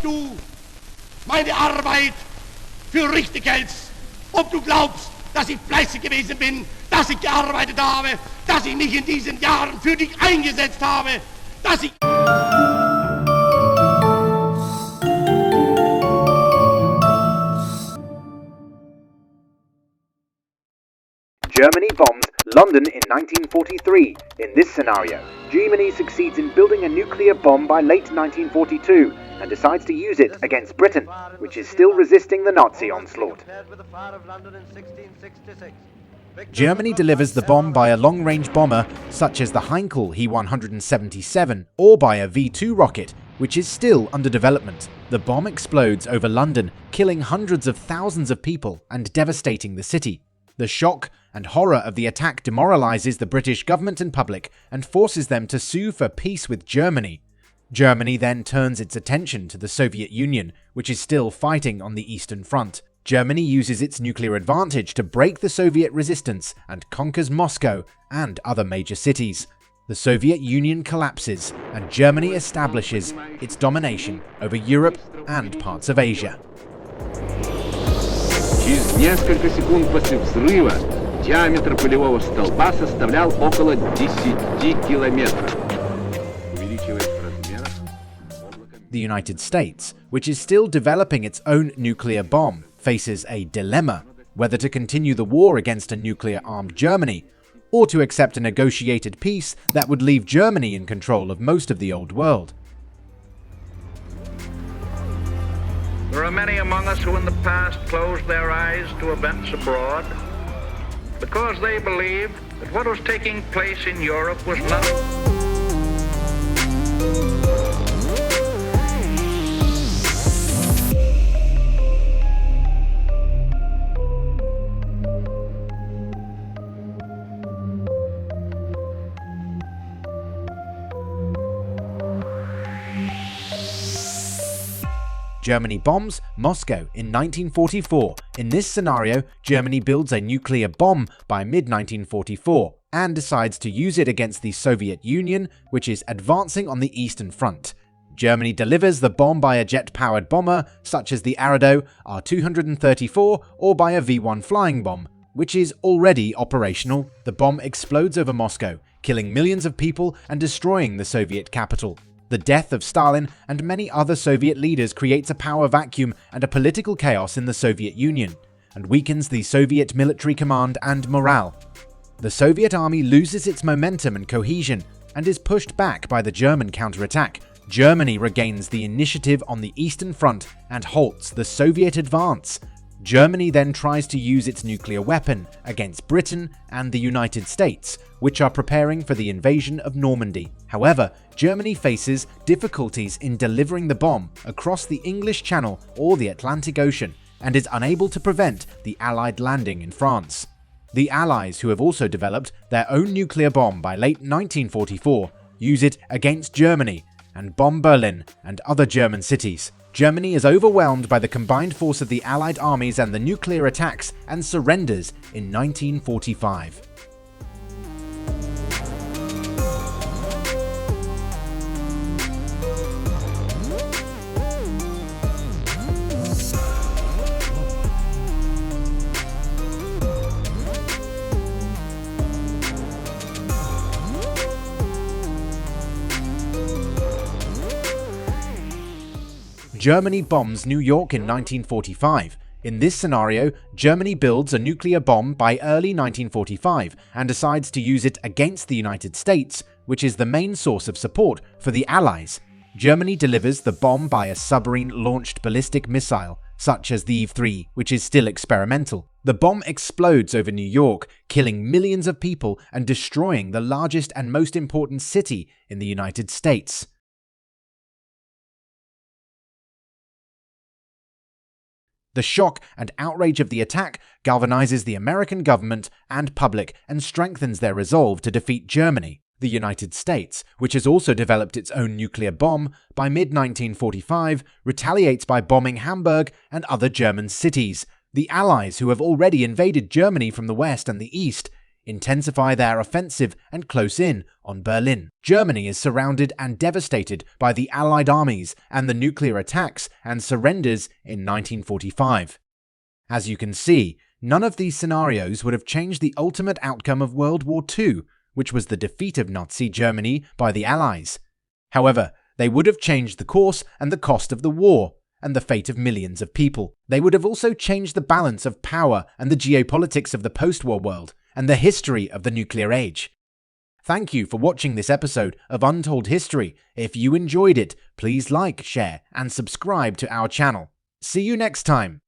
du meine Arbeit für richtig hältst, ob du glaubst, dass ich fleißig gewesen bin, dass ich gearbeitet habe, dass ich mich in diesen Jahren für dich eingesetzt habe, dass ich... Germany bombs London in 1943. In this scenario, Germany succeeds in building a nuclear bomb by late 1942 and decides to use it against Britain, which is still resisting the Nazi onslaught. Germany delivers the bomb by a long-range bomber such as the Heinkel He-177 or by a V-2 rocket, which is still under development. The bomb explodes over London, killing hundreds of thousands of people and devastating the city. The shock and horror of the attack demoralizes the British government and public and forces them to sue for peace with Germany. Germany then turns its attention to the Soviet Union, which is still fighting on the Eastern Front. Germany uses its nuclear advantage to break the Soviet resistance and conquers Moscow and other major cities. The Soviet Union collapses and Germany establishes its domination over Europe and parts of Asia. Через несколько секунд после взрыва диаметр пылевого столба составлял около 10 километров. Увеличиваясь в размерах, The United States, which is still developing its own nuclear bomb, faces a dilemma whether to continue the war against a nuclear-armed Germany or to accept a negotiated peace that would leave Germany in control of most of the old world. There are many among us who in the past closed their eyes to events abroad because they believed that what was taking place in Europe was not... Germany bombs Moscow in 1944. In this scenario, Germany builds a nuclear bomb by mid-1944 and decides to use it against the Soviet Union, which is advancing on the Eastern Front. Germany delivers the bomb by a jet-powered bomber, such as the Arado R-234, or by a V-1 flying bomb, which is already operational. The bomb explodes over Moscow, killing millions of people and destroying the Soviet capital. The death of Stalin and many other Soviet leaders creates a power vacuum and a political chaos in the Soviet Union, and weakens the Soviet military command and morale. The Soviet army loses its momentum and cohesion, and is pushed back by the German counterattack. Germany regains the initiative on the Eastern Front and halts the Soviet advance. Germany then tries to use its nuclear weapon against Britain and the United States, which are preparing for the invasion of Normandy. However, Germany faces difficulties in delivering the bomb across the English Channel or the Atlantic Ocean, and is unable to prevent the Allied landing in France. The Allies, who have also developed their own nuclear bomb by late 1944, use it against Germany and bomb Berlin and other German cities. Germany is overwhelmed by the combined force of the Allied armies and the nuclear attacks and surrenders in 1945. Germany bombs New York in 1945. In this scenario, Germany builds a nuclear bomb by early 1945 and decides to use it against the United States, which is the main source of support for the Allies. Germany delivers the bomb by a submarine-launched ballistic missile, such as the Eve-3, which is still experimental. The bomb explodes over New York, killing millions of people and destroying the largest and most important city in the United States. The shock and outrage of the attack galvanizes the American government and public and strengthens their resolve to defeat Germany. The United States, which has also developed its own nuclear bomb, by mid-1945 retaliates by bombing Hamburg and other German cities. The Allies, who have already invaded Germany from the west and the east, intensify their offensive and close in on Berlin. Germany is surrounded and devastated by the Allied armies and the nuclear attacks and surrenders in 1945. As you can see, none of these scenarios would have changed the ultimate outcome of World War II, which was the defeat of Nazi Germany by the Allies. However, they would have changed the course and the cost of the war, and the fate of millions of people. They would have also changed the balance of power and the geopolitics of the post-war world, and the history of the nuclear age. Thank you for watching this episode of Untold History. If you enjoyed it, please like, share, and subscribe to our channel. See you next time.